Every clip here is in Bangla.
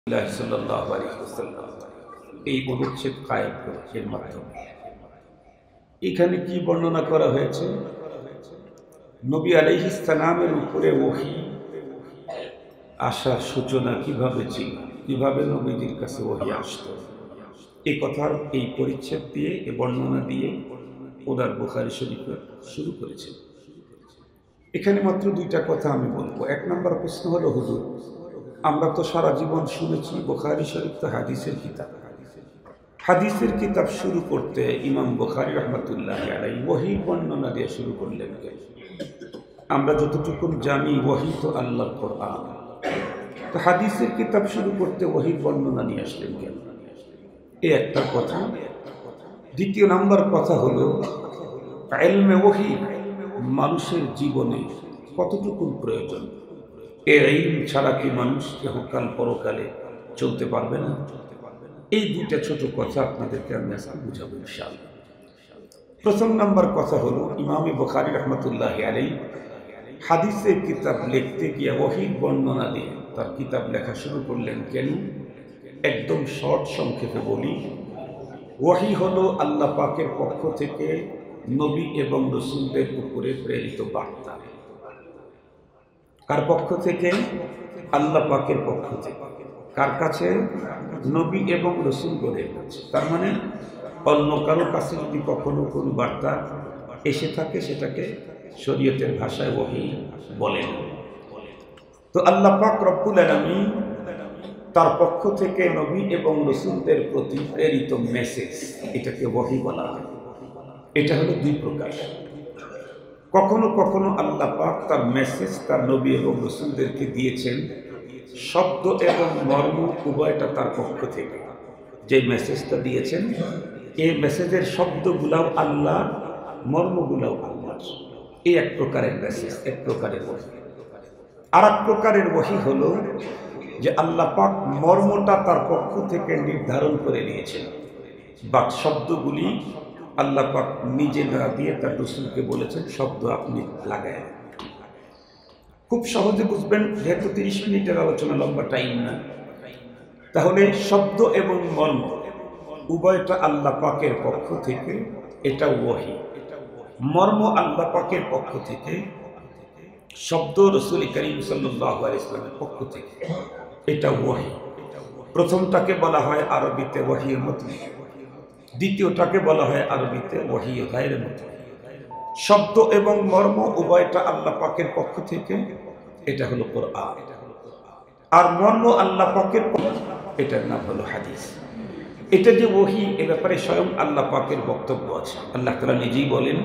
সাল্লাল্লাহু আলাইহি ওয়াসাল্লাম এই অনুচ্ছেদ কায়েম করেছেন মাধ্যমে। এখানে কি বর্ণনা করা হয়েছে? নবী আলাইহিস সালামের উপরে ওহী আসার সূচনা কিভাবে ছিল, কিভাবে নবীজির কাছে ওহী আসতো, এই কথার এই পরিচ্ছেদ দিয়ে, এই বর্ণনা দিয়ে ওনার বুখারী শরীফ শুরু করেছেন। এখানে মাত্র দুইটা কথা আমি বলবো। এক নম্বর প্রশ্ন হলো, হুজুর আমরা তো সারা জীবন শুনেছি বুখারী শরীফ তো হাদিসের কিতাব, হাদিসের কিতাব শুরু করতে ইমাম বুখারী রাহমাতুল্লাহি আলাইহি ওহী বর্ণনা দিয়ে শুরু করলেন কেন? আমরা যতটুকু জানি ওহী তো আল্লাহর কোরআন, তো হাদিসের কিতাব শুরু করতে ওহী বর্ণনা নিয়ে আসলেন কেন? এই একটা কথা। দ্বিতীয় নাম্বার কথা হলো, ইলমে ওহী মানুষের জীবনে কতটুকু প্রয়োজন? এই ইলম ছাড়া কি মানুষ ইহকাল পরকালে চলতে পারবে না? এই দুইটা ছোট কথা আপনাদেরকে আমি আজকে বুঝাবো ইনশাআল্লাহ। প্রথম নাম্বার কথা হলো, ইমামে বুখারী রাহমাতুল্লাহি আলাইহি হাদিসের কিতাব লিখতে গিয়ে ওহী বর্ণনা দিয়ে তার কিতাব লেখা শুরু করলেন কেন? একদম শর্ট সংক্ষেপে বলি, ওহী হলো আল্লাহ পাকের পক্ষ থেকে নবী এবং রাসূলদের উপরে প্রেরিত বার্তা। কার পক্ষ থেকে? আল্লাহ পাকের পক্ষ থেকে। কার কাছে? নবী এবং রাসূলগণের কাছে। তার মানে অন্য কারো কাছে যদি কখনো কোনো বার্তা এসে থাকে, সেটাকে শরীয়তের ভাষায় ওহী বলেন। তো আল্লাহ পাক রব্বুল আলামিন তার পক্ষ থেকে নবী এবং রাসূলদের প্রতি প্রেরিত মেসেজ, এটাকে ওহী বলা হয়। এটা হলো দুই প্রকার। কখনো কখনো আল্লাহ পাক তার মেসেজ তার নবী এবং রাসূলদেরকে দিয়েছেন শব্দ এবং মর্ম উভয়টা তার পক্ষ থেকে। যে মেসেজটা দিয়েছেন, এই মেসেজের শব্দগুলাও আল্লাহ, মর্মগুলাও আল্লাহ। এই এক প্রকারের মেসেজ, এক প্রকারের ওহী। আর এক প্রকারের ওহী হলো যে আল্লাহ পাক মর্মটা তার পক্ষ থেকে নির্ধারণ করে নিয়েছেন, বাট শব্দগুলি আল্লাহ পাক নিজে না দিয়ে তার রাসূলকে বলেছেন শব্দ আপনি লাগায়। খুব সহজে বুঝবেন, যেহেতু 30 মিনিটের আলোচনা, লম্বা টাইম না। তাহলে শব্দ এবং মর্ম উভয়টা আল্লাহ পাকের পক্ষ থেকে, এটা ওহী। মর্ম আল্লাহ পাকের পক্ষ থেকে, শব্দ রাসূল করিম সাল্লাল্লাহু আলাইহি ওয়াসাল্লামের পক্ষ থেকে, এটা ওহী। প্রথমটাকে বলা হয় আরবিতে ওহী মুতলা, দ্বিতীয়টাকে বলা হয় আরবিতে ওহী গায়রে মুতলা। শব্দ এবং মর্ম উভয়টা আল্লাহ পাকের পক্ষ থেকে, এটা হলো কোরআন। আর মর্ম আল্লাহ পাকের পক্ষ, এটার নাম হলো হাদিস। এটা যে ওহী, এ ব্যাপারে স্বয়ং আল্লাহ পাকের বক্তব্য আছে। আল্লাহ তাআলা নিজেই বলেন,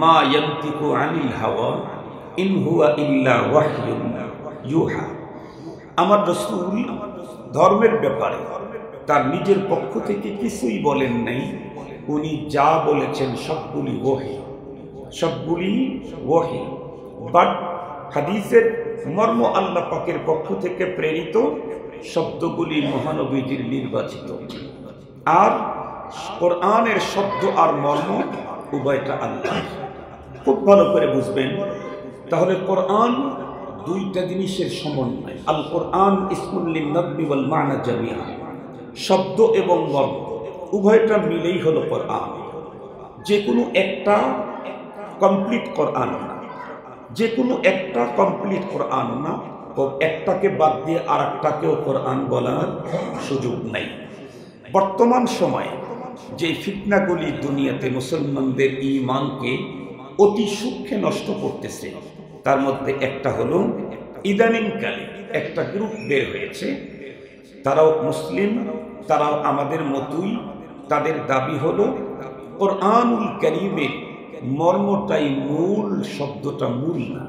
মা ইয়ানতিকু আনিল হাওয়া ইন হুয়া ইল্লা ওয়াহয়ুন ইউহা। আমার রাসূল ধর্মের ব্যাপারে তার নিজের পক্ষ থেকে কিছুই বলেন নাই, উনি যা বলেছেন সবগুলি ওহী, সবগুলি ওহী। বাট হাদিসের মর্ম আল্লাহ পাকের পক্ষ থেকে প্রেরিত, শব্দগুলি মহানবীজির নির্বাচিত। আর কোরআনের শব্দ আর মর্ম উভয়টা আল্লাহ। খুব ভালো করে বুঝবেন। তাহলে কোরআন দুইটা জিনিসের সমন্বয়। আল কোরআন ইসমুল লিন-নাযমি ওয়াল মা'না জামিআ। শব্দ এবং মর্ম উভয়টা মিলেই হলো কোরআন। যে কোনো একটা কমপ্লিট কোরআন না, যে কোনো একটা কমপ্লিট কোরআন না, তো একটাকে বাদ দিয়ে আর একটাকেও কোরআন বলার সুযোগ নাই। বর্তমান সময়ে যে ফিতনাগুলি দুনিয়াতে মুসলমানদের ঈমানকে অতি সূক্ষ্মে নষ্ট করতেছে, তার মধ্যে একটা হলো ইদানিংকালে একটা গ্রুপ বের হয়েছে, তারাও মুসলিম, তারাও আমাদের মতোই। তাদের দাবি হলো কোরআনুল কারীমের মর্মটাই মূল, শব্দটা মূল না।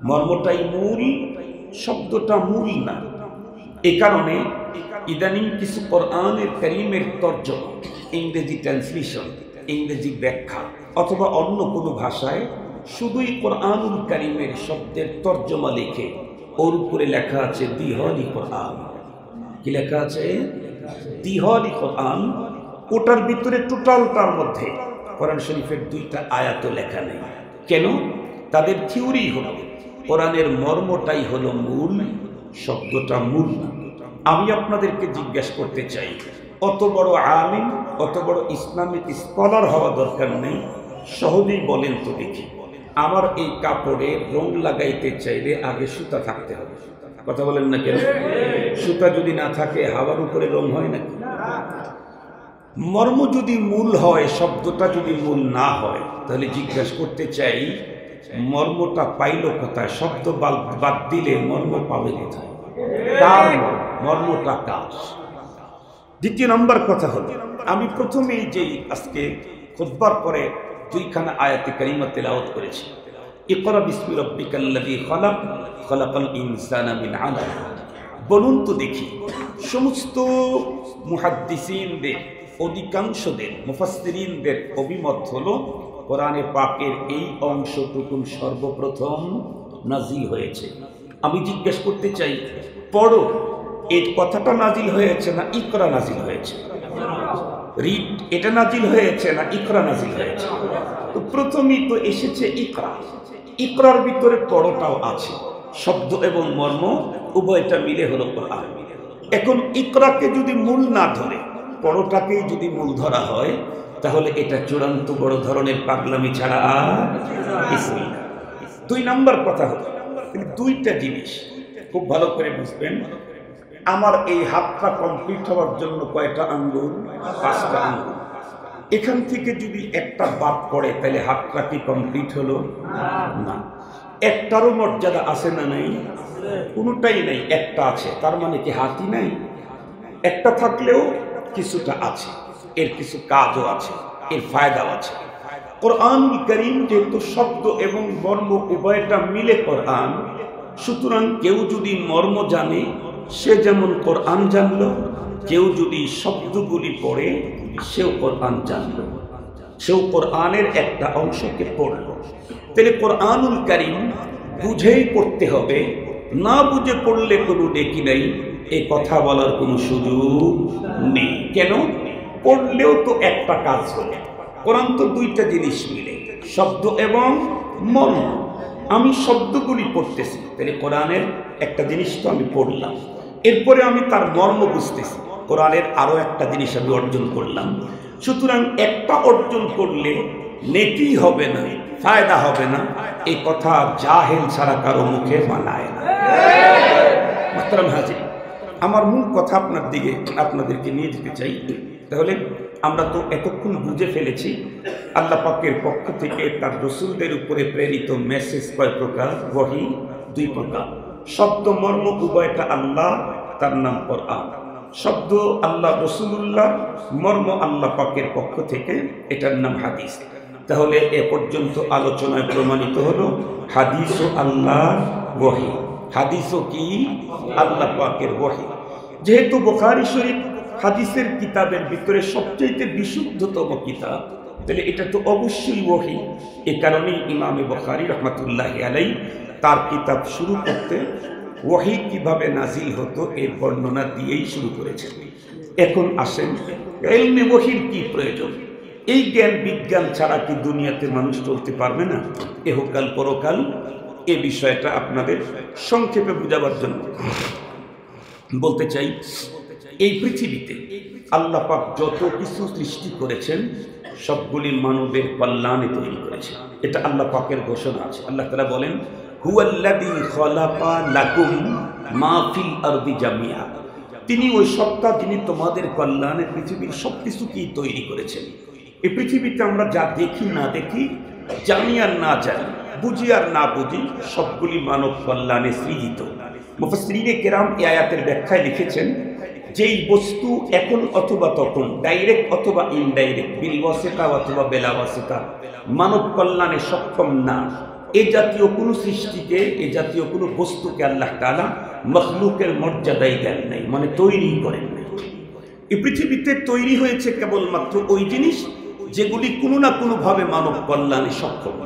মর্মটাই মূল, শব্দটা মূল না। এ কারণে ইদানিং কিছু কোরআনের কারীমের তর্জমা, ইংরেজি ট্রান্সলেশন, ইংরেজি ব্যাখ্যা অথবা অন্য কোনো ভাষায় শুধুই কোরআনুল কারীমের শব্দের তর্জমা লিখে ওর উপরে লেখা আছে দিহানি কোরআন। কি লেখা আছে? দিহানি কোরআন। ওটার ভিতরে টোটালটার মধ্যে কোরআন শরীফের দুইটা আয়াতও লেখা নেই। কেন? তাদের থিওরি হলো কোরআনের মর্মটাই হলো মূল, শব্দটা মূল না। আমি আপনাদেরকে জিজ্ঞাসা করতে চাই, অত বড় আলিম, অত বড় ইসলামিক স্কলার হওয়া দরকার নেই, সহজেই বলেন তো দেখি, আমার এই কাপড়ে রং লাগাইতে চাইলে আগে সুতা থাকতে হবে। কথা বলেন না কেন? সুতা যদি না থাকে হাওয়ার উপরে রং হয় নাকি? মর্ম যদি মূল হয়, শব্দটা যদি মূল না হয়, তাহলে জিজ্ঞাসা করতে চাই মর্মটা পাইল কোথায়? শব্দ বাদ দিলে মর্ম পাবে কোথায়? কার মর্মটা কার? দ্বিতীয় নম্বর কথা হলো, আমি প্রথমেই যেই আজকে খুতবার পরে দুইখানা আয়াতে কারিমা তেলাওয়াত করেছি, ইকরা বিসমি রাব্বিকাল্লাযী খালাক, খালাকাল ইনসানা মিন আলাক। বলুন তো দেখি, সমস্ত মুহাদ্দিসিনদের, অধিকাংশদের, মুফাসসিরিনদের অভিমত হলো কোরআনে পাকের এই অংশটুকু সর্বপ্রথম নাজিল হয়েছে। আমি জিজ্ঞেস করতে চাই, পড়ো, এই কথাটা নাজিল হয়েছে না ইকরা নাজিল হয়েছে? রিড এটা নাজিল হয়েছে না ইকরা নাজিল হয়েছে? তো প্রথমেই তো এসেছে ইকরা। ইকরার ভিতরে পড়োটাও আছে, শব্দ এবং মর্ম উভয়টা মিলে হলো কোরআন। এখন ইকরাকে যদি মূল না ধরে পড়োটাকেই যদি মূল ধরা হয়, তাহলে এটা চূড়ান্ত বড় ধরনের পাগলামি ছাড়া আর কিছুই না। দুই নম্বর কথা হলো, দুইটা জিনিস খুব ভালো করে বুঝবেন। আমার এই হাতটা কমপ্লিট হওয়ার জন্য কয়টা আঙ্গুল? 5টা আঙ্গুল। এখান থেকে যদি একটা বাদ পড়ে তাহলে হাতটা কি কমপ্লিট হলো? না। একটারও মর্যাদা আছে না নাই? কোনোটাই নাই, একটা আছে, তার মানে কি হাতই নাই? একটা থাকলেও কিছুটা আছে, এর কিছু কাজও আছে, এর ফায়দাও আছে। কোরআনুল কারীম যেহেতু শব্দ এবং মর্ম উভয়টা মিলে কোরআন, সুতরাং কেউ যদি মর্ম জানে সে যেমন কোরআন জানলো, কেউ যদি শব্দগুলি পড়ে সেও কোরআন জানলো, সেও কোরআনের একটা অংশকে পড়লো। তাহলে কোরআনুল কারীম বুঝেই পড়তে হবে, না বুঝে পড়লে কোনো নেকি নাই, এই কথা বলার কোনো সুযোগ নেই। কেন? পড়লেও তো একটা কাজ হলো। কোরআন তো দুইটা জিনিস মিলে, শব্দ এবং মর্ম। আমি শব্দগুলি পড়তেছি, তাহলে কোরআনের একটা জিনিস তো আমি পড়লাম, এরপরে আমি তার মর্ম বুঝতেছি, কোরআনের আরো একটা জিনিস আমি অর্জন করলাম। সুতরাং একটা অর্জন করলে নেকি হবে না, ফায়দা হবে না, এই কথা জাহেল ছাড়া কারো মুখে মানায় না। মুহতারাম হাজির, আমার মূল কথা আপনাদেরকে নিয়ে যেতে চাই। তাহলে আমরা তো এতক্ষণ বুঝে ফেলেছি আল্লাহ পাকের পক্ষ থেকে তার রসুলদের উপরে প্রেরিত মেসেজ কয় প্রকার, ওহী 2 প্রকার। শব্দ মর্ম উভয়টা আল্লাহ, তার নাম কোরআন। শব্দ আল্লাহ রসুলুল্লাহ, মর্ম আল্লাহ পাকের পক্ষ থেকে, এটার নাম হাদিস। তাহলে এ পর্যন্ত আলোচনায় প্রমাণিত হলো হাদিসও আল্লাহর ওহী। হাদিসও কি? আল্লাহ পাকের ওহী। যেহেতু বুখারী শরীফ হাদিসের কিতাবের ভিতরে সবচেয়ে বিশুদ্ধতম কিতাব, তাহলে এটা তো অবশ্যই ওহী। এ কারণেই ইমামে বুখারী রাহমাতুল্লাহি আলাইহি তার কিতাব শুরু করতে ওহী কিভাবে নাজিল হতো এর বর্ণনা দিয়েই শুরু করেছেন। এখন আসেন, ইলমে ওহীর কি প্রয়োজন? এই জ্ঞান বিজ্ঞান ছাড়া কি দুনিয়াতে মানুষ চলতে পারবে না? এহকাল পরকাল, এ বিষয়টা আপনাদের সংক্ষেপে বোঝাবার জন্য বলতে চাই। এই পৃথিবীতে আল্লাহ পাক যত কিছু সৃষ্টি করেছেন সবগুলি মানবের কল্যাণে তৈরি করেছেন, এটা আল্লাহ পাকের ঘোষণা আছে। আল্লাহ তাআলা বলেন, হুয়াল্লাযী খালাকা লাকুম মা ফিল আরদি জামিআ। তিনি ওই সত্তা যিনি তোমাদের কল্যাণে পৃথিবীর সবকিছুকেই তৈরি করেছেন। এই পৃথিবীতে আমরা যা দেখি না দেখি, জানি আর না জানি, বুঝি আর না বুঝি, সবগুলি মানব কল্যাণে সৃজিত। মুফাসসিরিনে কেরাম এই আয়াতের ব্যাখ্যায় লিখেছেন, যেই বস্তু এখন অথবা তখন, ডাইরেক্ট অথবা ইনডাইরেক্ট, বিল ওয়াসিতা অথবা বেলা ওয়াসিতা, মানব কল্যাণে সক্ষম না, এই জাতীয় কোনো সৃষ্টিকে, এই জাতীয় কোনো বস্তুকে আল্লাহ তাআলা মখলুকের মর্যাদাই দেন নাই, মানে তৈরি করেন নাই। এই পৃথিবীতে তৈরি হয়েছে কেবলমাত্র ওই জিনিস যেগুলি কোনো না কোনোভাবে মানব কল্যাণে সক্ষম।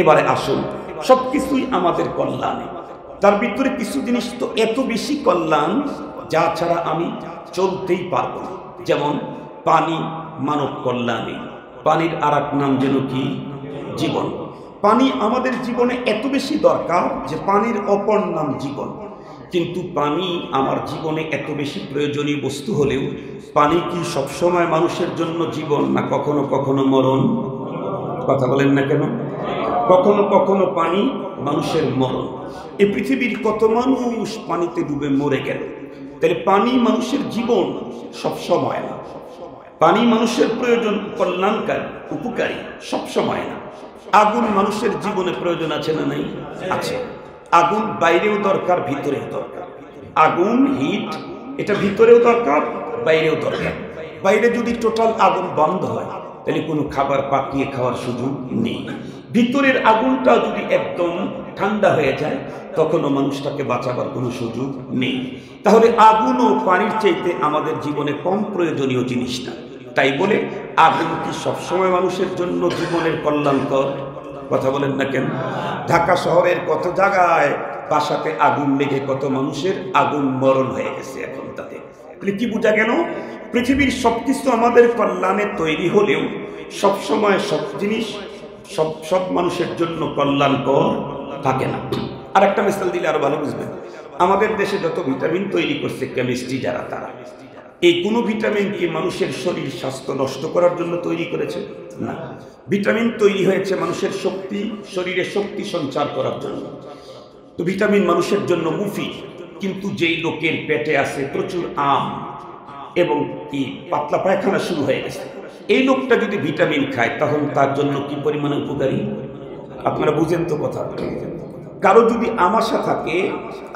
এবারে আসুন, সবকিছুই আমাদের কল্যাণে, তার ভিতরে কিছু জিনিস তো এত বেশি কল্যাণ যা ছাড়া আমি চলতেই পারবো না। যেমন পানি মানব কল্যাণে, পানির আর এক নাম যেন কি? জীবন। পানি আমাদের জীবনে এত বেশি দরকার যে পানির অপর নাম জীবন। কিন্তু পানি আমার জীবনে এত বেশি প্রয়োজনীয় বস্তু হলেও পানি কি সবসময় মানুষের জন্য জীবন, না কখনো কখনো মরণ? কথা বলেন না কেন? কখনো কখনো পানি মানুষের মরণ। এই পৃথিবীর কত মানুষ পানিতে ডুবে মরে গেল। তাহলে পানি মানুষের জীবন সব সময় না, পানি মানুষের প্রয়োজন কল্যাণকারী উপকারী সব সময় না। আগুন মানুষের জীবনে প্রয়োজন আছে না নাই? আছে। আগুন বাইরেও দরকার, ভিতরেও দরকার। আগুন হিট, এটা ভিতরেও দরকার, বাইরেও দরকার। বাইরে যদি টোটাল আগুন বন্ধ হয় তাহলে কোনো খাবার পাকিয়ে খাওয়ার সুযোগ নেই। ভিতরের আগুনটা যদি একদম ঠান্ডা হয়ে যায় তখনও মানুষটাকে বাঁচাবার কোনো সুযোগ নেই। তাহলে আগুন ও পানির চাইতে আমাদের জীবনে কম প্রয়োজনীয় জিনিস না। তাই বলে আগুন কি সবসময় মানুষের জন্য জীবনের কল্যাণকর? কথা বলেন না কেন? ঢাকা শহরের কত জায়গায় বাসাতে আগুন লেগে কত মানুষের আগুন মরণ হয়ে গেছে এখন তাতে। কি বোঝা গেল? পৃথিবীর সবকিছু আমাদের কল্যাণে তৈরি হলেও সবসময় সব জিনিস সব মানুষের জন্য কল্যাণকর থাকে না। আর একটা মিসাল দিলে আরো ভালো বুঝবেন। আমাদের দেশে যত ভিটামিন তৈরি করছে কেমিস্ট্রি যারা, তারা এই কোনো ভিটামিন কি মানুষের শরীর স্বাস্থ্য নষ্ট করার জন্য তৈরি করেছে? না। ভিটামিন তৈরি হয়েছে মানুষের শক্তি, শরীরে শক্তি সঞ্চার করার জন্য। তো ভিটামিন মানুষের জন্য মুফিদ। কিন্তু যেই লোকের পেটে আছে প্রচুর আম এবং কি পাতলা পায়খানা শুরু হয়ে গেছে, এই লোকটা যদি ভিটামিন খায় তখন তার জন্য কি পরিমাণে উপকারী? আপনারা বুঝেন তো কথা? কারো যদি আমাশা থাকে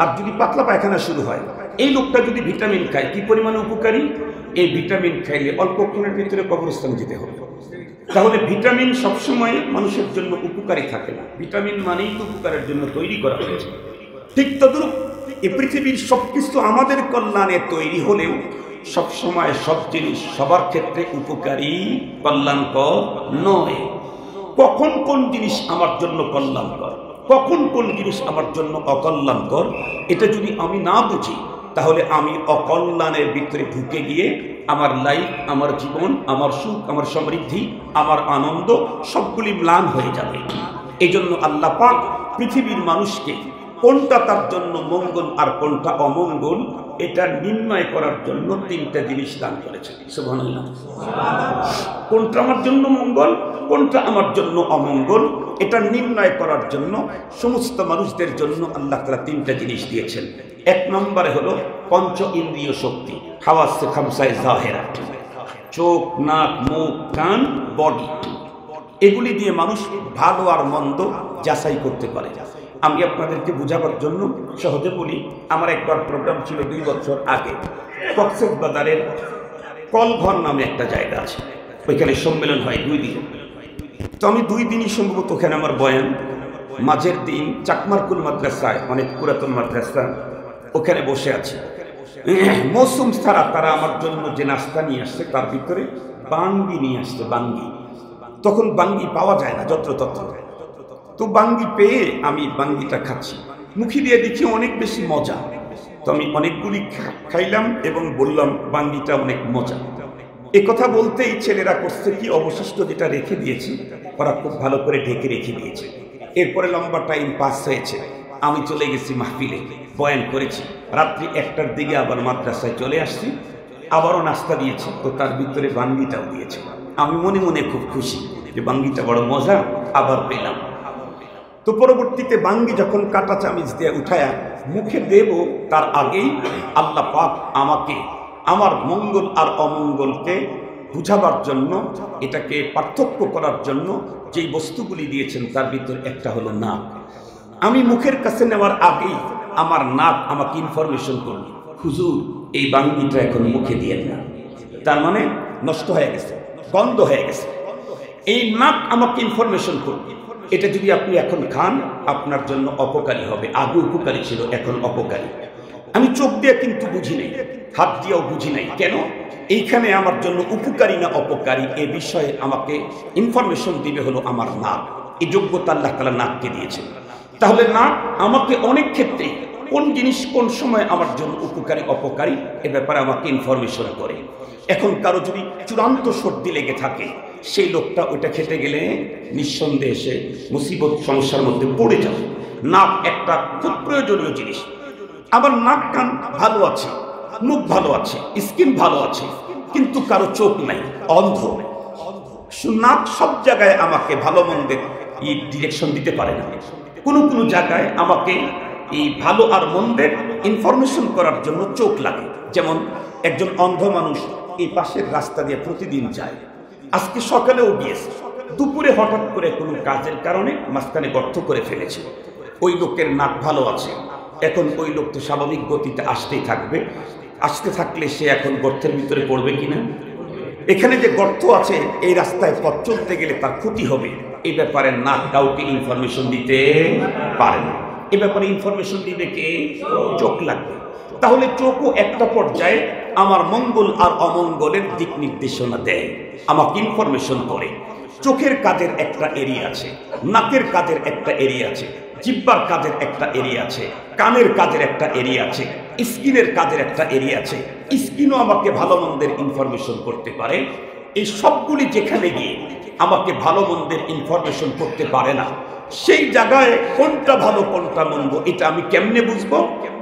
আর যদি পাতলা পায়খানা শুরু হয়, এই লোকটা যদি ভিটামিন খায় কি পরিমাণে উপকারী? এই ভিটামিন খাইলে অল্পক্ষণের ভিতরে কবরস্থানে যেতে হবে। তাহলে ভিটামিন সবসময় মানুষের জন্য উপকারী থাকে না। ভিটামিন মানেই তো উপকারের জন্য তৈরি করা হয়েছে। ঠিক তদ্রূপ এই পৃথিবীর সবকিছু আমাদের কল্যাণে তৈরি হলেও সবসময় সব জিনিস সবার ক্ষেত্রে উপকারী কল্যাণকর নয়। কখন কোন জিনিস আমার জন্য কল্যাণকর, কখন কোন জিনিস আমার জন্য অকল্যাণকর, এটা যদি আমি না বুঝি তাহলে আমি অকল্যাণের ভিতরে ঢুকে গিয়ে আমার লাইফ, আমার জীবন, আমার সুখ, আমার সমৃদ্ধি, আমার আনন্দ সবগুলি ম্লান হয়ে যাবে। এই জন্য আল্লাহ পাক পৃথিবীর মানুষকে কোনটা তার জন্য মঙ্গল আর কোনটা অমঙ্গল এটা নির্ণয় করার জন্য তিনটা জিনিস দান করেছেন। সুবহানাল্লাহ। কোনটা আমার জন্য মঙ্গল, কোনটা আমার জন্য অমঙ্গল এটা নির্ণয় করার জন্য সমস্ত মানুষদের জন্য আল্লাহ তাআলা তিনটা জিনিস দিয়েছেন। এক নম্বরে হলো পঞ্চ ইন্দ্রিয় শক্তি, হাওয়াসে খামসায়ে জাহেরা, চোখ, নাক, মুখ, কান, বডি। এগুলি দিয়ে মানুষ ভালো আর মন্দ যাচাই করতে পারে। আমি আপনাদেরকে বোঝাবার জন্য সহজে বলি। আমার একবার প্রোগ্রাম ছিল 2 বছর আগে, কক্সবাজারের কলঘর নামে একটা জায়গা আছে, ওইখানে সম্মেলন হয় 2 দিন। তো আমি 2 দিনই সম্ভবত ওখানে আমার বয়ান। মাঝের দিন চাকমারকুল মাদ্রাসায়, অনেক পুরাতন মাদ্রাসা, ওখানে বসে আছি। মৌসুম ছাড়া তারা আমার জন্য যে নাস্তা নিয়ে আসছে তার ভিতরে বাঙ্গি নিয়ে আসছে। বাঙ্গি, তখন বাঙ্গি পাওয়া যায় না যত্রতত্র। তো বাঙ্গি পেয়ে আমি বাঙ্গিটা খাচ্ছি, মুখে দিয়ে দেখি অনেক বেশি মজা। তো আমি অনেকগুলি খাইলাম এবং বললাম বাঙ্গিটা অনেক মজা। এ কথা বলতেই ছেলেরা করছে কি, অবশিষ্ট যেটা রেখে দিয়েছি ওরা খুব ভালো করে ঢেকে রেখে দিয়েছে। এরপরে লম্বা টাইম পাস হয়েছে, আমি চলে গেছি মাহফিলে, বয়ান করেছি। রাত্রি 1টার দিকে আবার মাদ্রাসায় চলে আসছি, আবারও নাস্তা দিয়েছি, তো তার ভিতরে বাঙ্গিটাও দিয়েছে। আমি মনে মনে খুব খুশি যে বাঙ্গিটা বড় মজা, আবার পেলাম। তো পরবর্তীতে বাঙ্গি যখন কাটা চামিচ দিয়ে উঠায়া মুখে দেব তার আগেই আল্লাহ পাক আমাকে আমার মঙ্গল আর অমঙ্গলকে বুঝাবার জন্য, এটাকে পার্থক্য করার জন্য যেই বস্তুগুলি দিয়েছেন তার ভিতর একটা হলো নাক। আমি মুখের কাছে নেওয়ার আগেই আমার নাক আমাকে ইনফরমেশন করল, হুজুর এই বাঙ্গিটা এখন মুখে দিয়ে না, তার মানে নষ্ট হয়ে গেছে, গন্ধ হয়ে গেছে। এই নাক আমাকে ইনফরমেশন করল, এটা যদি আপনি এখন খান আপনার জন্য অপকারী হবে। আগে উপকারী ছিল, এখন অপকারী। আমি চোখ দিয়ে কিন্তু বুঝি নাই, হাত দিয়েও বুঝি নাই। কেন? এইখানে আমার জন্য উপকারী না অপকারী এ বিষয়ে আমাকে ইনফরমেশন দিবে হলো আমার নাক। এই যোগ্যতা আল্লাহ তাআলা নাককে দিয়েছে। তাহলে নাক আমাকে অনেক ক্ষেত্রে কোন জিনিস কোন সময় আমার জন্য উপকারী অপকারী এ ব্যাপারে আমাকে ইনফরমেশন করে। এখন কারো যদি চূড়ান্ত সর্দি লেগে থাকে, সেই লোকটা ওইটা খেতে গেলে নিঃসন্দেহে সে মুসিবত সমস্যার মধ্যে পড়ে যাবে। নাক একটা খুব প্রয়োজনীয় জিনিস। আমার নাক কান ভালো আছে, মুখ ভালো আছে, স্কিন ভালো আছে, কিন্তু কারো চোখ নাই, অন্ধ। নাক সব জায়গায় আমাকে ভালো মন্দের ডিরেকশন দিতে পারে না। কোনো কোনো জায়গায় আমাকে এই ভালো আর মন্দের ইনফরমেশন করার জন্য চোখ লাগে। যেমন একজন অন্ধ মানুষ এই পাশের রাস্তা দিয়ে প্রতিদিন যায়, আজকে সকালেও গিয়েছে, দুপুরে হঠাৎ করে কোনো কাজের কারণে মাঝখানে গর্ত করে ফেলেছে। ওই লোকের নাক ভালো আছে, এখন ওই লোক তো স্বাভাবিক গতিতে আসতেই থাকবে, আসতে থাকলে সে এখন গর্তের ভিতরে পড়বে কিনা? এখানে যে গর্ত আছে, এই রাস্তায় পথ চলতে গেলে তার ক্ষতি হবে, এই ব্যাপারে নাক কাউকে ইনফরমেশন দিতে পারে না। এ ব্যাপারে ইনফরমেশন দিবে কে? চোখ লাগবে। তাহলে চোখও একটা পর্যায়ে আমার মঙ্গল আর অমঙ্গলের দিক নির্দেশনা দেয়, আমাকে ইনফরমেশন করে। চোখের কাজের একটা এরিয়া আছে, নাকের কাজের একটা এরিয়া আছে, জিহ্বার কাজের একটা এরিয়া আছে, কানের কাজের একটা এরিয়া আছে, স্কিনের কাজের একটা এরিয়া আছে। স্কিনও আমাকে ভালো মন্দের ইনফরমেশন করতে পারে। এই সবগুলি যেখানে গিয়ে আমাকে ভালো মন্দের ইনফরমেশন করতে পারে না, সেই জায়গায় কোনটা ভালো কোনটা মন্দ এটা আমি কেমনে বুঝবো?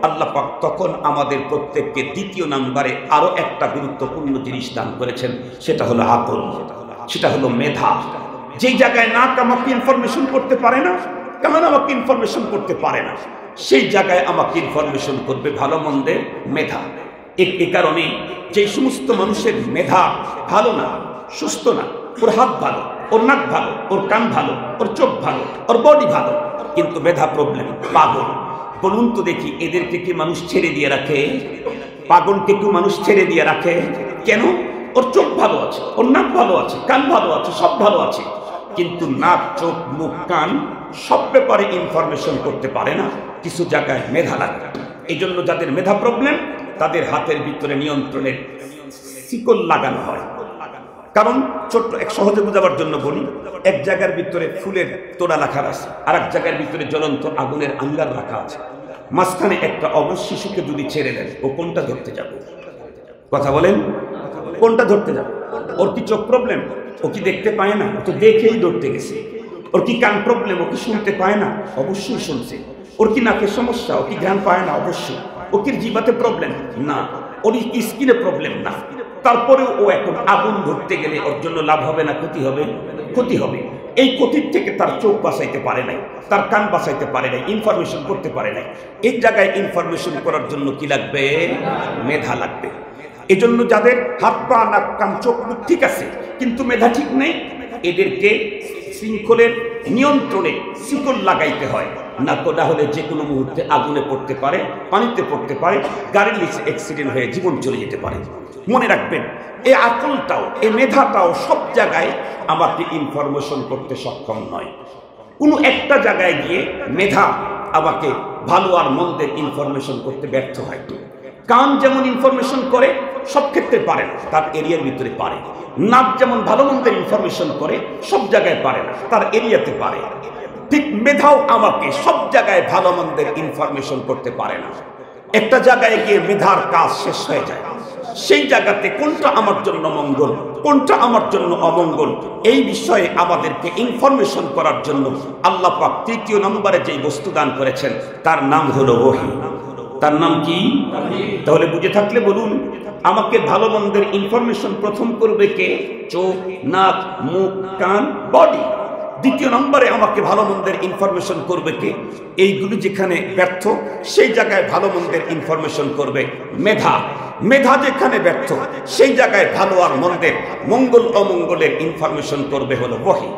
আল্লাহ পাক তখন আমাদের প্রত্যেককে দ্বিতীয় নাম্বারে আরো একটা গুরুত্বপূর্ণ জিনিস দান করেছেন, সেটা হলো আকল, সেটা হলো মেধা। যেই জায়গায় নাক আমাকে ইনফরমেশন করতে পারে না, কেমন আমাকে ইনফরমেশন করতে পারে না, সেই জায়গায় আমাকে ইনফরমেশন করবে ভালো মন্দের মেধা। এ কারণে যে সমস্ত মানুষের মেধা ভালো না, সুস্থ না, ওর হাত ভালো, ওর নাক ভালো, ওর কান ভালো, ওর চোখ ভালো, ওর বডি ভালো, কিন্তু মেধা প্রবলেম, পাগল, বলুন তো দেখি এদেরকে কি মানুষ ছেড়ে দিয়ে রাখে? পাগলকে কি মানুষ ছেড়ে দিয়ে রাখে? কেন? ওর চোখ ভালো আছে, ওর নাক ভালো আছে, কান ভালো আছে, সব ভালো আছে, কিন্তু নাক, চোখ, মুখ, কান সব ব্যাপারে ইনফরমেশন করতে পারে না। কিছু জায়গায় মেধা লাগে। এই জন্য যাদের মেধা প্রবলেম তাদের হাতের ভিতরে নিয়ন্ত্রণের শিকল লাগানো হয়। কারণ ছোট্ট এক সহজে বোঝাবার জন্য বলি, এক জায়গার ভিতরে ফুলের তোড়া রাখা আছে, আর এক জায়গার ভিতরে জ্বলন্ত আগুনের আঙ্গার রাখা আছে। মাঝখানে একটা অবশ শিশুকে যদি ছেড়ে দেন, ও কোনটা ধরতে যাবে? কথা বলেন, কোনটা ধরতে যাবে? ওর কি চোখ প্রবলেম? ও কি দেখতে পায় না? ও তো দেখেই ধরতে গেছে। ওর কি কান প্রবলেম? ও কি শুনতে পায় না? অবশ্যই শুনছে। ওর কি নাকের সমস্যা? ও কি জ্ঞান পায় না? অবশ্যই। ও কি জিহ্বাতে প্রবলেম? না। ওর কি স্কিনে প্রবলেম? না। তারপরেও ও এখন আগুন ধরতে গেলে ওর জন্য লাভ হবে না ক্ষতি হবে? ক্ষতি হবে। এই ক্ষতির থেকে তার চোখ বাঁচাইতে পারে নাই, তার কান বাঁচাইতে পারে নাই, ইনফরমেশন করতে পারে নাই। এই জায়গায় ইনফরমেশন করার জন্য কি লাগবে? মেধা লাগবে। এজন্য যাদের হাত পা নাক কান চোখ মুখ ঠিক আছে কিন্তু মেধা ঠিক নেই, এদেরকে শৃঙ্খলের নিয়ন্ত্রণে শিকল লাগাইতে হয়। না হলে যে কোনো মুহূর্তে আগুনে পড়তে পারে, পানিতে পড়তে পারে, গাড়ির নিচে অ্যাক্সিডেন্ট হয়ে জীবন চলে যেতে পারে। মনে রাখবেন, এই আকলটাও, এই মেধাটাও সব জায়গায় আমাকে ইনফরমেশন করতে সক্ষম নয়। কোনো একটা জায়গায় গিয়ে মেধা আমাকে ভালো আর মন্দের ইনফরমেশন করতে ব্যর্থ হয়। কান যেমন ইনফরমেশন করে সব ক্ষেত্রে পারে না, তার এরিয়ার ভিতরে পারে। নাক যেমন ভালো মন্দের ইনফরমেশন করে সব জায়গায় পারে না, তার এরিয়াতে পারে। ঠিক মেধাও আমাকে সব জায়গায় ভালো মন্দের ইনফরমেশন করতে পারে না। একটা জায়গায় গিয়ে মেধার কাজ শেষ হয়ে যায়, সেই জায়গাতে কোনটা আমার জন্য মঙ্গল, কোনটা আমার জন্য অমঙ্গল, এই বিষয়ে আমাদেরকে ইনফরমেশন করার জন্য আল্লাহ পাক তৃতীয় নম্বরে যেই বস্তু দান করেছেন তার নাম হলো ওহী। তার নাম কি? তাহলে বুঝে থাকলে বলুন, আমাকে ভালো মন্দের ইনফরমেশন প্রথম করবে কে? চোখ, নাক, মুখ, কান, বডি। দ্বিতীয় নম্বরে আমাকে ভালো মন্দের ইনফরমেশন করবে কে? এইগুলি যেখানে ব্যর্থ সেই জায়গায় ভালো মন্দের ইনফরমেশন করবে মেধা। মেধা যেখানে ব্যর্থ সেই জায়গায় ভালো আর মন্দের, মঙ্গল অমঙ্গলের ইনফরমেশন করবে হলো ওহী।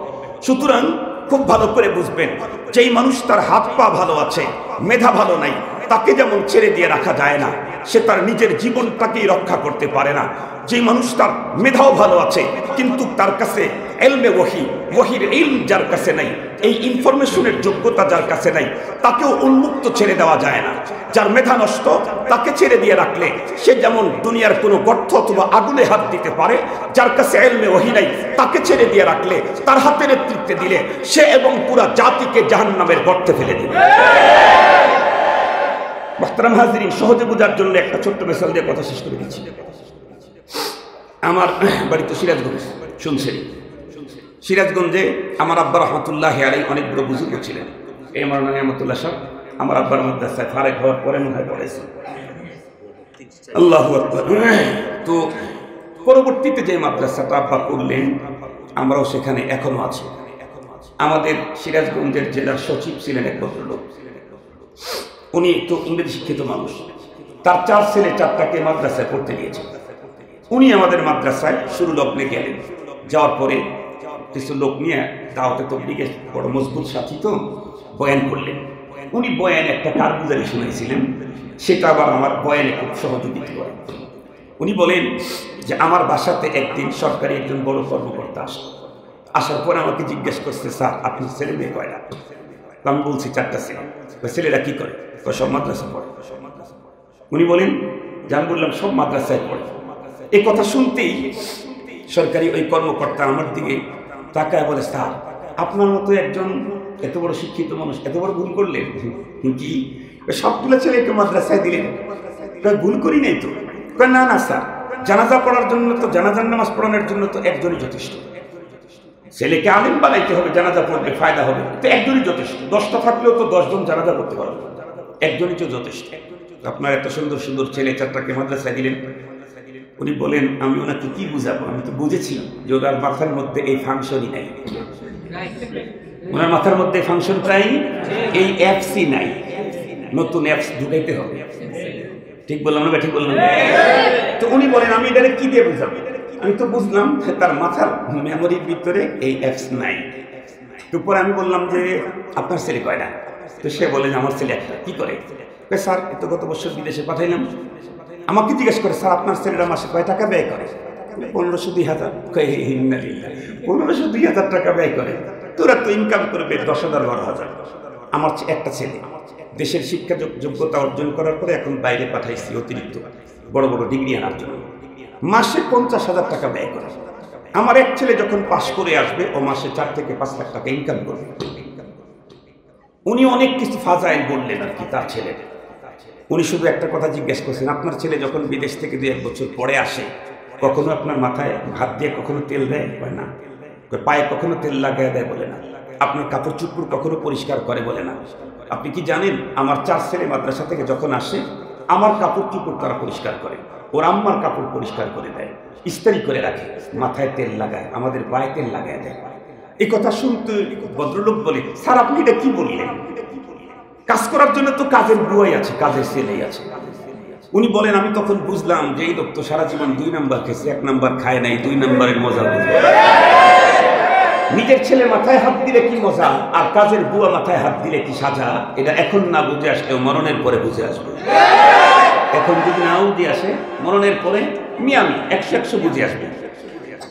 সুতরাং খুব ভালো করে বুঝবেন, যেই মানুষ তার হাত পা ভালো আছে, মেধা ভালো নাই, তাকে যেমন ছেড়ে দিয়ে রাখা যায় না, সে তার নিজের জীবনটাকেই রক্ষা করতে পারে না। যে মানুষ তার মেধাও ভালো আছে কিন্তু তার কাছে ইলমে ওহী, ওহীর ইলম যার কাছে নাই, এই ইনফরমেশনের যোগ্যতা যার কাছে নাই, তাকেও উন্মুক্ত ছেড়ে দেওয়া যায় না। যার মেধা নষ্ট তাকে ছেড়ে দিয়ে রাখলে সে যেমন দুনিয়ার কোনো গর্ত অথবা আগুনে হাত দিতে পারে, যার কাছে ইলমে ওহী নাই তাকে ছেড়ে দিয়ে রাখলে, তার হাতে নেতৃত্বে দিলে সে এবং পুরা জাতিকে জাহান্নামের গর্তে ফেলে দিবে। মুহতারাম হাজিরিন, সহজে বোঝার জন্য একটা ছোট্ট মিসাল দিয়ে কথা শেষ করে দিচ্ছি। আমার বাড়ি তো সিরাজগঞ্জ, শুনছেন? সিরাজগঞ্জে আমার আব্বা রহমতুল্লাহ আলাইহি অনেক বড় বুজুর্গ ছিলেন। এই মাওলানা নিয়ামতুল্লাহ সাহেব আমার আব্বার মাদ্রাসায় ফারেক হওয়ার পরে মনে হয় পড়েছে। আল্লাহু আকবার। তো পরবর্তীতে যে মাদ্রাসাটা আব্বা করলেন আমরাও সেখানে এখনো আছি। আমাদের সিরাজগঞ্জের জেলার সচিব ছিলেন এক ভদ্রলোক, উনি একটু ইংরেজি শিক্ষিত মানুষ, তার 4 ছেলে 4টাকে মাদ্রাসায় পড়তে দিয়েছেন। উনি আমাদের মাদ্রাসায় শুরু লগ্নে গেলেন, যাওয়ার পরে কিছু লোক নিয়ে দাওয়াতে তবলিগের বড় মজবুত সাথী তো বয়ান করলেন। উনি বয়ান একটা কারগুজারি শুনেছিলেন, সেটা আবার আমার বয়ানে খুব সহযোগিতা করেন। উনি বলেন যে আমার বাসাতে একদিন সরকারি একজন বড় কর্মকর্তা আসার পরে আমাকে জিজ্ঞেস করছে, স্যার আপনার ছেলে মেয়ে কয়টা? আমি বলছি 4টা ছেলে। ছেলেরা কি করে? সব মাদ্রাসা পড়ে। উনি বলেন যে আমি বললাম সব মাদ্রাসায় পড়ে। এই কথা শুনতেই সরকারি ওই কর্মকর্তা আমার দিকে তাকায় বলে, স্যার আপনার মতো একজন এত বড় শিক্ষিত মানুষ এত বড় ভুল করলেন কি? সবগুলো ছেলেকে মাদ্রাসায় দিলেন? ভুল করি নাই তো। না না স্যার, জানাজা পড়ার জন্য তো, জানাজার নামাজ পড়ানোর জন্য তো একজনই যথেষ্ট। ছেলেকে আলেম বানাইতে হবে, জানাজা পড়বে ফায়দা হবে, তো একজনই যথেষ্ট। 10টা থাকলেও তো 10 জন জানাজা করতে পারবে, একজনই তো যথেষ্ট। আপনার এত সুন্দর সুন্দর ছেলে 4টাকে মাদ্রাসায় দিলেন। উনি বলেন আমি ওনাকে কি বুঝাবো, আমি তো বুঝেছি যে ওনার মাথার মধ্যে এই ফাংশনই নাই। ওনার মাথার মধ্যে ফাংশনটাই এই অ্যাপসই নাই, নতুন অ্যাপস ঢুকাইতে হবে। ঠিক বললাম না? ঠিক বললাম। তো উনি বলেন আমি এটা কি দিয়ে বুঝাবো? আমি তো বুঝলাম তার মাথার মেমোরির ভিতরে এই অ্যাপস নাই। তো পরে আমি বললাম যে আপনার ছেলে কয়টা? তো সে বলেন আমার ছেলে একটা। কি করে? স্যার এত গত বছর বিদেশে পাঠাইলাম। আমাকে জিজ্ঞেস করে, স্যার আপনার ছেলেরা মাসে কয় টাকা ব্যয় করে? 1500-2000। 1500-2000 টাকা ব্যয় করে? তোরা তো ইনকাম করবে 10,000-12,000। আমার একটা ছেলে দেশের শিক্ষা যোগ্যতা অর্জন করার পরে এখন বাইরে পাঠাইছি অতিরিক্ত বড় বড় ডিগ্রি আনার জন্য, মাসে 50,000 টাকা ব্যয় করে। আমার এক ছেলে যখন পাশ করে আসবে ও মাসে 4 থেকে 5 লাখ টাকা ইনকাম করবে। উনি অনেক কিছু ফাজাইল বললেন আর কি তার ছেলে। উনি শুধু একটা কথা জিজ্ঞেস করছেন, আপনার ছেলে যখন বিদেশ থেকে 2-1 বছর পরে আসে কখনো আপনার মাথায় হাত দিয়ে কখনো তেল দেয়? বলে না। পায়ে কখনো তেল লাগায় দেয়? বলে না। আপনার কাপড় চুপড় কখনো পরিষ্কার করে? বলে না। আপনি কি জানেন আমার 4 ছেলে মাদ্রাসা থেকে যখন আসে আমার কাপড় চুপড় তারা পরিষ্কার করে, ওর আম্মার কাপড় পরিষ্কার করে দেয়, ইস্ত্রি করে রাখে, মাথায় তেল লাগায়, আমাদের পায়ে তেল লাগায় দেয়। এই কথা শুনতে ভদ্রলোক বলে, স্যার আপনি এটা কি বললেন? কাজ করার জন্য তো কাজের বুয়াই আছে, কাজের ছেলেই আছে। উনি বলেন আমি তখন বুঝলাম যে এই লোক তো সারা জীবন 2 নাম্বার খেয়েছে, 1 নাম্বার খায় নাই, 2 নাম্বারের মজা বুঝে। নিজের ছেলে মাথায় হাত দিলে কি মজা, আর কাজের বুয়া মাথায় হাত দিলে কি সাজা, এটা এখন না বুঝে আসলেও মরণের পরে বুঝে আসবে। এখন যদি নাও দিয়ে আসে মরণের পরে আমি 100 বুঝে আসবে।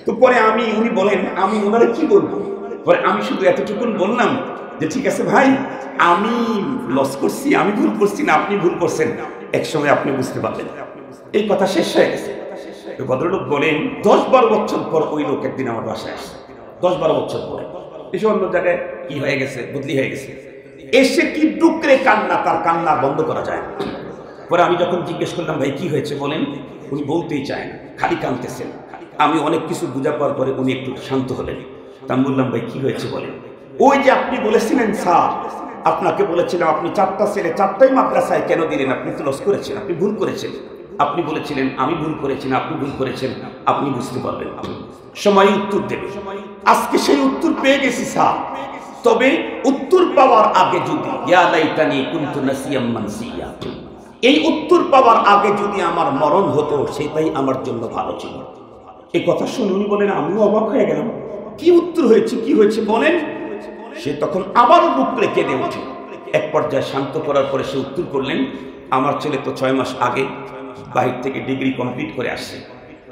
তো পরে উনি বলেন আমি ওনারা কি বলবো? পরে আমি শুধু এতটুকুন বললাম যে ঠিক আছে ভাই, আমি লস করছি, আমি ভুল করছি না, আপনি ভুল করছেন, একসময় আপনি বুঝতে পারবেন। এই কথা শেষ হয়ে গেছে। ভদ্রলোক বলেন 10-12 বছর পর ওই লোক একদিন আমার বাসায় আসে। 10-12 বছর পরে এসে অন্য জায়গায় কি হয়ে গেছে, বদলি হয়ে গেছে। এসে কি ডুকরে কান্না, তার কান্না বন্ধ করা যায়। পরে আমি যখন জিজ্ঞেস করলাম ভাই কি হয়েছে বলেন, উনি বলতেই চায় না, খালি কাঁদতেছেন। আমি অনেক কিছু বুঝা পাওয়ার পরে উনি একটু শান্ত হলেন। তা আমি বললাম ভাই কি হয়েছে বলেন। ওই যে আপনি বলেছিলেন স্যার, আপনাকে বলেছিলাম আপনি 4টা ছেলে 4টাই মাদ্রাসায় কেন দিলেন, আপনি তো লস করেছেন, আপনি ভুল করেছেন। আপনি বলেছিলেন আমি ভুল করেছি না, আপনি ভুল করেছেন, আপনি বুঝতে পারবেন, সময় উত্তর দেবে। আজকে সেই উত্তর পেয়ে গেছি স্যার, তবে উত্তর পাওয়ার আগে যদি ইয়া লাইতানি কুনতু নাসিয়াম মানসিয়া, এই উত্তর পাওয়ার আগে যদি আমার মরণ হতো সেটাই আমার জন্য ভালো ছিল। এই কথা শুনে উনি বলেন আমিও অবাক হয়ে গেলাম, কি উত্তর হয়েছে, কি হয়েছে বলেন। সে তখন আবারও বুকলে কেঁদে ওঠে। এক পর্যায়ে শান্ত করার পরে সে উত্তর করলেন আমার ছেলে তো 6 মাস আগে বাহির থেকে ডিগ্রি কমপ্লিট করে আসছে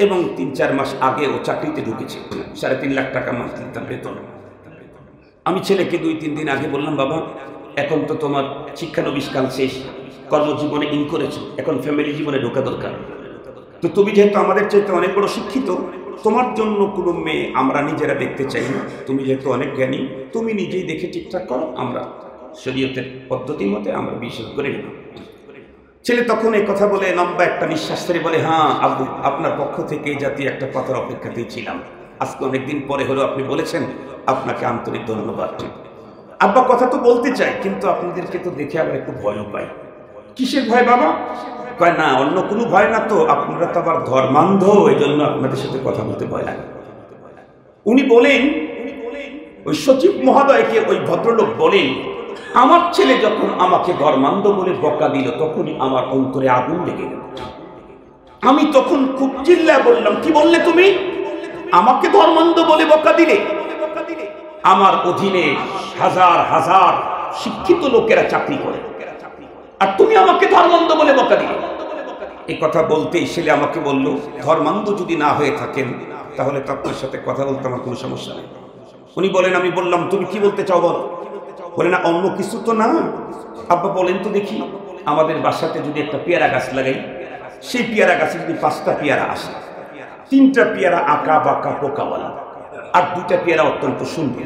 এবং 3-4 মাস আগে ও চাকরিতে ঢুকেছে, 3.5 লাখ টাকা মান্থলি তার বেতন। আমি ছেলেকে 2-3 দিন আগে বললাম বাবা এখন তো তোমার শিক্ষানবিষ্কাল শেষ, কর্মজীবনে ইন করেছো, এখন ফ্যামিলি জীবনে ঢোকা দরকার। তো তুমি যেহেতু আমাদের চাইতে অনেক বড় শিক্ষিত, তোমার জন্য কোনো মেয়ে আমরা নিজেরা দেখতে চাই না, তুমি যেহেতু অনেক জ্ঞানী তুমি নিজেই দেখে ঠিকঠাক করো, আমরা শরীয়তের পদ্ধতি মতে আমরা বিয়ে করে নেব। ছেলে তখন এই কথা বলে লম্বা একটা নিঃশ্বাস ছেড়ে বলে হ্যাঁ আব্বু, আপনার পক্ষ থেকে এই জাতীয় একটা কথার অপেক্ষাতেই ছিলাম, আজকে অনেকদিন পরে হলো আপনি বলেছেন, আপনাকে আন্তরিক ধন্যবাদ। আব্বা কথা তো বলতে চাই, কিন্তু আপনাদেরকে তো দেখে আবার একটু ভয়ও পাই। কিসের ভয় বাবা? কয় না, অন্য কোনো ভয় না, তো আপনারা তো আবার ধর্মান্ধ, এই জন্য আপনাদের সাথে কথা বলতে ভয় লাগে। উনি বলেন, ওই সচিব মহোদয়কে ওই ভদ্রলোক বলেন, আমার ছেলে যখন আমাকে ধর্মান্ধ বলে বকা দিল, তখনই আমার অন্তরে আগুন লেগে গেল। আমি তখন খুব চিল্লায় বললাম, কি বললে তুমি? আমাকে ধর্মান্ধ বলে বকা দিলে? আমার অধীনে হাজার হাজার শিক্ষিত লোকেরা চাকরি করে, আর তুমি আমাকে ধর্মান্ধ বলে বকা দিলে? এই কথা বলতেই ছেলে আমাকে বলল, ধর্মান্ধ যদি না হয়ে থাকেন তাহলে তো আপনার সাথে কথা বলতে আমার কোনো সমস্যা নেই। উনি বলেন, আমি বললাম, তুমি কি বলতে চাও বলো? বলে না, অন্য কিছু তো না। আব্বা বলেন তো দেখি, আমাদের বাসাতে যদি একটা পেয়ারা গাছ লাগাই, সেই পেয়ারা গাছে যদি 5টা পেয়ারা আসে, 3টা পেয়ারা আঁকা বাঁকা পোকাওয়ালা, আর 2টা পেয়ারা অত্যন্ত সুন্দর,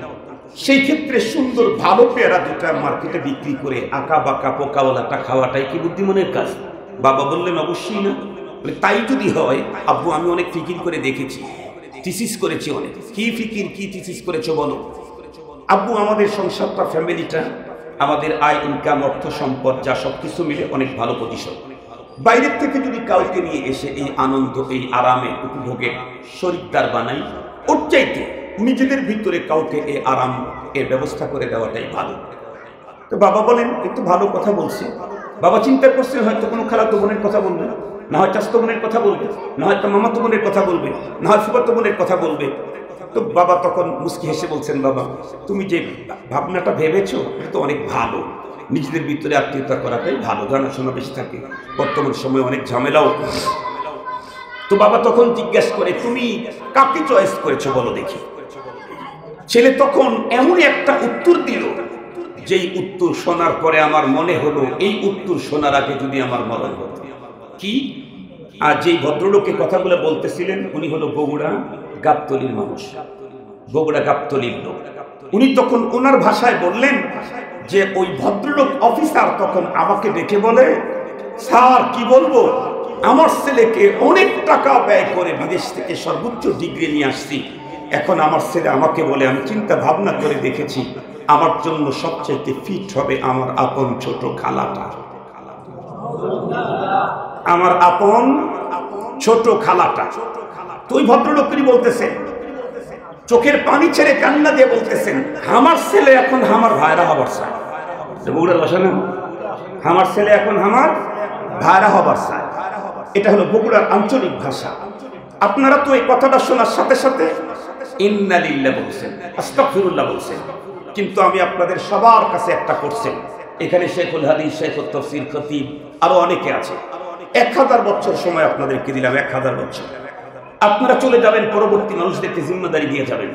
সেই ক্ষেত্রে সুন্দর ভালো পেয়ারা 2টা মার্কেটে বিক্রি করে আঁকা বাঁকা পোকাওয়ালাটা খাওয়াটাই কি বুদ্ধিমানের কাজ? বাবা বললেন, অবশ্যই না। বলে, তাই যদি হয় আব্বু, আমি অনেক ফিকির করে দেখেছি, থিসিস করেছি অনেক। কি ফিকির, কি থিসিস করেছো বলো? আব্বু, আমাদের সংসারটা, ফ্যামিলিটা, আমাদের আয় ইনকাম, অর্থ সম্পদ যা সবকিছু মিলে অনেক ভালো পজিশন। বাইরের থেকে যদি কাউকে নিয়ে এসে এই আনন্দ, এই আরামে উপভোগে শরিকদার বানাই, ওর চাইতে নিজেদের ভিতরে কাউকে এই আরাম এর ব্যবস্থা করে দেওয়াটাই ভালো। তো বাবা বলেন, একটু ভালো কথা বলছে। বাবা চিন্তা করছে, হয়তো কোনো খালাতো বোনের কথা বলবে, না হয় চাচাতো বোনের কথা বলবে, না হয়তো মামাতো বোনের কথা বলবে, না হয় ফুফাতো বোনের কথা বলবে। তো বাবা তখন মুস্কি হেসে বলছেন, বাবা তুমি যে ভাবনাটা ভেবেছো এটা তো অনেক ভালো, নিজেদের ভিতরে আত্মীয়তা করাটাই ভালো, জানাশোনা বেশি থাকে, বর্তমান সময়ে অনেক ঝামেলাও। তো বাবা তখন জিজ্ঞেস করে, তুমি কাকে চয়েস করেছো বলো দেখি? ছেলে তখন এমন একটা উত্তর দিল, যেই উত্তর শোনার পরে আমার মনে হলো, এই উত্তর শোনার আগে যদি আমার মরণ হতো। কি? আর যেই ভদ্রলোকের কথাগুলো বলতেছিলেন, উনি হলো বগুড়া গাবতলীর মানুষ, বগুড়া গাবতলীর লোক। উনি তখন ওনার ভাষায় বললেন যে, ওই ভদ্রলোক অফিসার তখন আমাকে ডেকে বলে, স্যার কি বলবো, আমার ছেলেকে অনেক টাকা ব্যয় করে বিদেশ থেকে সর্বোচ্চ ডিগ্রি নিয়ে আসছি, এখন আমার ছেলে আমাকে বলে, আমি চিন্তা ভাবনা করে দেখেছি আমার জন্য সবচাইতে ফিট হবে আমার আপন ছোট খালাটা, আমার আপন ছোট খালাটা। তো ওই ভদ্রলোকই বলতেছে, চোখের পানি ছেড়ে কান্না দিয়ে বলতেছেন, আমার ছেলে এখন আমার ভাইরা হবার চায়। বগুড়ার ভাষা না, আমার ছেলে এখন আমার ভাইরা হবার চায়, এটা হলো বগুড়ার আঞ্চলিক ভাষা। আপনারা তো এই কথাটা শোনার সাথে সাথে ইন্না লিল্লাহ বলছেন, আস্তাগফিরুল্লাহ বলছেন, কিন্তু আমি আপনাদের সবার কাছে একটা করছেন, এখানে শেখুল হাদিস, শেখুল তাফসীর, খতিব, আরো অনেকে আছে। 1000 বছর সময় আপনাদেরকে দিলাম, 1000 বছর। আপনারা চলে যাবেন, পরবর্তী মানুষদেরকে জিম্মাদারি দিয়ে যাবেন।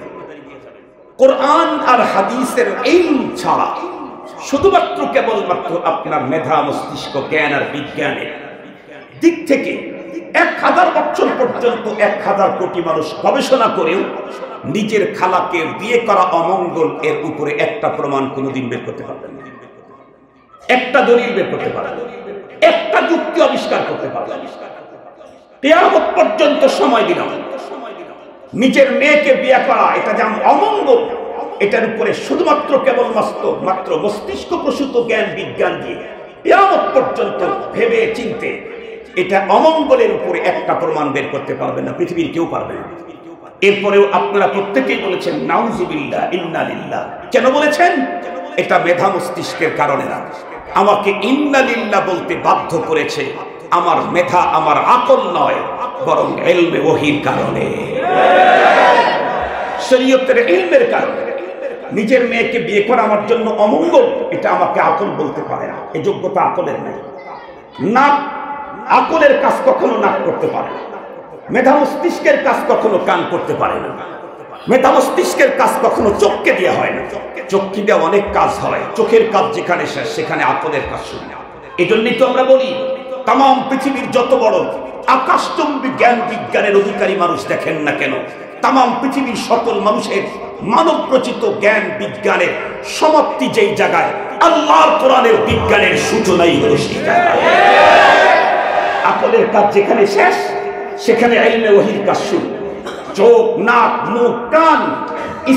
কোরআন আর হাদিসের ইলম ছাড়া শুধুমাত্র কেবলমাত্র আপনার মেধা, মস্তিষ্ক, জ্ঞান আর বিজ্ঞানের দিক থেকে 1000 বছর পর্যন্ত 1000 কোটি মানুষ গবেষণা করেও নিজের খালাকে বিয়ে করা অমঙ্গল এর উপরে একটা প্রমাণ কোনোদিন বের করতে পারবেন না, একটা দলিল বের করতে পারবেন, একটা যুক্তি আবিষ্কার করতে পারবেন। কিয়ামত পর্যন্ত সময় দিলাম, নিজের মেয়েকে বিয়ে করা এটা যেমন অমঙ্গল, এটার উপরে শুধুমাত্র কেবলমাত্র মস্তিষ্ক প্রসূত জ্ঞান বিজ্ঞান দিয়ে কিয়ামত পর্যন্ত ভেবে চিনতে এটা অমঙ্গলের উপরে একটা প্রমাণ বের করতে পারবে না, পৃথিবীর কেউ পারবে না। এরপরেও আপনারা প্রত্যেকেই বলেছেন নাউজুবিল্লাহ, ইন্না লিল্লাহ। কেন বলেছেন? এটা মেধা মস্তিষ্কের কারণে না, আমাকে ইন্না লিল্লাহ বলতে বাধ্য করেছে আমার মেধা, আমার আকল নয়, বরং ইলমে ওহীর কারণে, শরীয়তের ইলমের কারণে। নিজের মেয়েকে বিয়ে করা আমার জন্য অমঙ্গল, এটা আমাকে আকল বলতে পারে না, এই যোগ্যতা আকলের নাই। নাক, আকলের কাজ কখনো নাক করতে পারে না, মেধা মস্তিষ্কের কাজ কখনো কান করতে পারে না, মেধা মস্তিষ্কের কাজ কখনো চোখকে দেওয়া হয় না, চোখকে দেওয়া অনেক কাজ হয়, চোখের কাজ যেখানে শেষ সেখানে আকলের কাজ শুরু। এই জন্যই তো আমরা বলি, তাম পৃথিবীর যত বড় আকাশচুম্বী জ্ঞান বিজ্ঞানের অধিকারী মানুষ দেখেন না কেন, তাম পৃথিবীর সকল মানুষের মানব রচিত জ্ঞান বিজ্ঞানের সমাপ্তি যেই জায়গায়, আল্লাহর কোরআনের বিজ্ঞানের সূচনাই হলো সেই জায়গায়। আকলের কাজ যেখানে শেষ সেখানে ইলমে ওহীর কাজ শুরু। চোখ, নাক, মুখ, কান,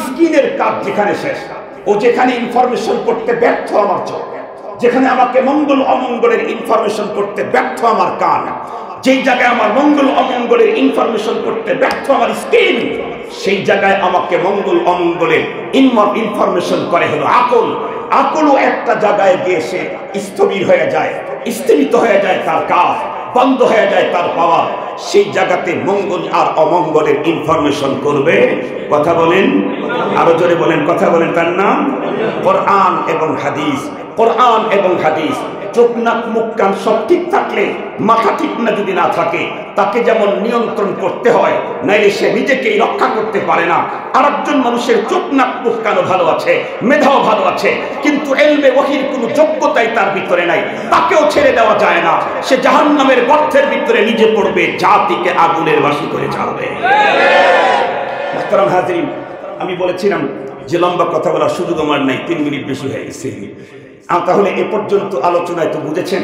স্কিনের কাজ যেখানে শেষ ও যেখানে ইনফরমেশন করতে ব্যর্থ আমার চোখ, যেখানে আমাকে মঙ্গল অমঙ্গলের ইনফরমেশন করতে ব্যর্থ আমার কান, যেই জায়গায় আমার মঙ্গল অমঙ্গলের ইনফরমেশন করতে ব্যর্থ আমার স্কিন, সেই জায়গায় আমাকে মঙ্গল অমঙ্গলের ইনফরমেশন করে হলো আকল। আকলও একটা জায়গায় গিয়ে সে স্থবির হয়ে যায়, স্থিমিত হয়ে যায়, তার কাজ বন্ধ হয়ে যায়, তার পাওয়া। সেই জায়গাতে মঙ্গল আর অমঙ্গলের ইনফরমেশন করবে। কথা বলেন, আরো জোরে বলেন, কথা বলেন। তার নাম কোরআন এবং হাদিস। কোরআন এবং হাদিস। চোখ নাক মুখ কান সব ঠিক থাকলে, মাথা ঠিক না যদি না থাকে, তাকে যেমন নিয়ন্ত্রণ করতে হয়, নাইলে সে নিজেকেই রক্ষা করতে পারে না। আরেকজন মানুষের চোখ নাক মুখ কানও ভালো আছে, মেধাও ভালো আছে, কিন্তু ইলমে ওহীর কোনো যোগ্যতাই তার ভিতরে নাই, তাকেও ছেড়ে দেওয়া যায় না। সে জাহান্নামের গর্তের ভিতরে নিজে পড়বে, জাতিকে আগুনের বাসি করে ছাড়বে। মুহতারাম হাজিরিন, আমি বলেছিলাম যে লম্বা কথা বলার সুযোগ আমার নাই, 3 মিনিট বেশি হয়ে গেছে। তাহলে এ পর্যন্ত আলোচনায় তো বুঝেছেন,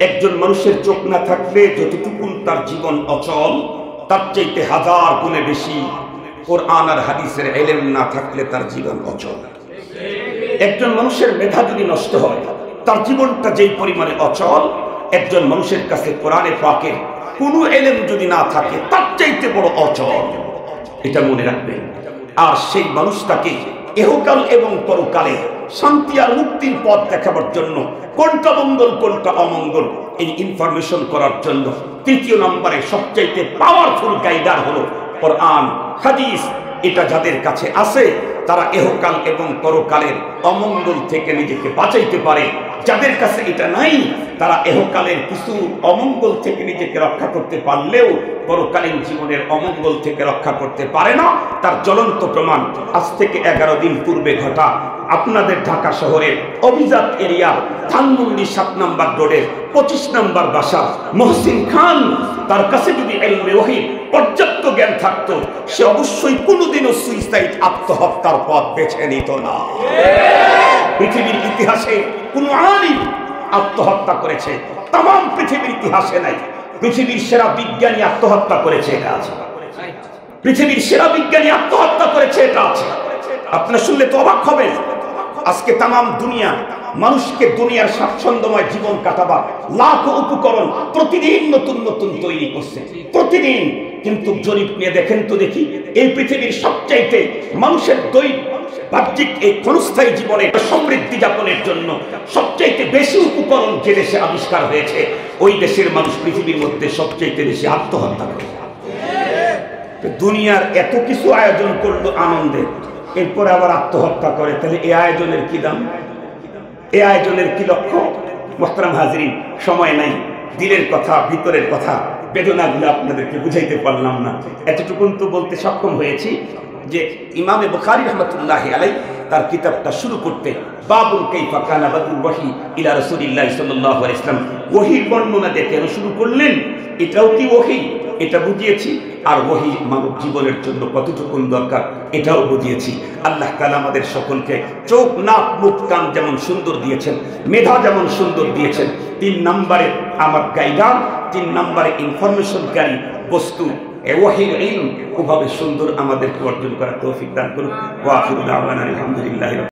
একজন মানুষের চোখ না থাকলে যতটুকু তার জীবন অচল, তার চাইতে 1000 গুণে বেশি কোরআন আর হাদিসের ইলম না থাকলে তার জীবন অচল। একজন মানুষের মেধা যদি নষ্ট হয়, তার জীবনটা যেই পরিমাণে অচল, একজন মানুষের কাছে কোরআনে পাকের কোনো ইলম যদি না থাকে, তার চাইতে বড় অচল। এটা মনে রাখবেন। আর সেই মানুষটাকে ইহকাল এবং পরকালে শান্তি আর মুক্তির পথ দেখাবার জন্য, কোনটা মঙ্গল কোনটা অমঙ্গল এই ইনফরমেশন করার জন্য 3য় নম্বরে সবচাইতে পাওয়ারফুল গাইডার হলো কোরআন হাদিস। এটা যাদের কাছে আছে তারা ইহকাল এবং পরকালের অমঙ্গল থেকে নিজেকে বাঁচাইতে পারে। যাদের কাছে এটা নাই, তারা ইহকালের কিছু অমঙ্গল থেকে নিজেকে রক্ষা করতে পারলেও পরকালীন জীবনের অমঙ্গল থেকে রক্ষা করতে পারে না। তার জ্বলন্ত প্রমাণ আজ থেকে 11 দিন পূর্বে ঘটা আপনাদের ঢাকা শহরের অভিজাত এরিয়া ধানমন্ডি 7 নম্বর রোডের 25 নম্বর বাসা মহসিন খান। তার কাছে যদি ইলমে ওহীর পর্যাপ্ত জ্ঞান থাকতো, সে অবশ্যই কোনোদিনও সুইসাইড আত্মহত্যার পথ বেছে নিত না। পৃথিবীর ইতিহাসে কোন আলিম আত্মহত্যা করেছে তাম পৃথিবীর ইতিহাসে নাই। পৃথিবীর সেরা বিজ্ঞানী আত্মহত্যা করেছে, এটা আছে। পৃথিবীর সেরা বিজ্ঞানী আত্মহত্যা করেছে, এটা আছে। আপনারা শুনলে তো অবাক হবেন। আজকে তাম দুনিয়া মানুষকে দুনিয়ার স্বাচ্ছন্দ্যময় জীবন কাটাবার লাখো উপকরণ প্রতিদিন নতুন নতুন তৈরি করছে, প্রতিদিন। কিন্তু জরিপ নিয়ে দেখেন তো দেখি, এই পৃথিবীর সবচাইতে মানুষের বাহ্যিক এই ক্ষণস্থায়ী জীবনে সমৃদ্ধি যাপনের জন্য সবচাইতে বেশি উপকরণ যে দেশে আবিষ্কার হয়েছে, ওই দেশের মানুষ পৃথিবীর মধ্যে সবচাইতে বেশি আত্মহত্যা করে। দুনিয়ার এত কিছু আয়োজন করলো আনন্দের, এরপরে আবার আত্মহত্যা করে, তাহলে এই আয়োজনের কি দাম, এই আয়োজনের কি লক্ষ্য? মুহতারাম হাজিরিন, সময় নাই, দিলের কথা, ভিতরের কথা, বেদনাগুলো আপনাদেরকে বুঝাইতে পারলাম না। এতটুকুন তো বলতে সক্ষম হয়েছি যে ইমামে বুখারী রাহমাতুল্লাহি আলাইহি তার কিতাবটা শুরু করতে বাবুল কাইফা কানা বাদুল ওয়াহি ইলা রাসূলিল্লাহি সাল্লাল্লাহু আলাইহি ওয়াসাল্লাম ওহীর বর্ণনা দিয়ে কেন শুরু করলেন? এটাও কি ওহী, এটা বুঝিয়েছি। আর ওহী মানব জীবনের জন্য কতটুকুন দরকার এটাও বুঝিয়েছি। আল্লাহ তাআলা আমাদের সকলকে চোখ নাক মুখ কান যেমন সুন্দর দিয়েছেন, মেধা যেমন সুন্দর দিয়েছেন, 3 নম্বরে আমার গাইডার, 3 নম্বরে ইনফরমেশনকারী বস্তু ওহীর ইলম ওভাবে সুন্দর আমাদেরকে অর্জন করার তৌফিক দান করুন। ওয়া আখিরু দাওয়ানা আলহামদুলিল্লাহি।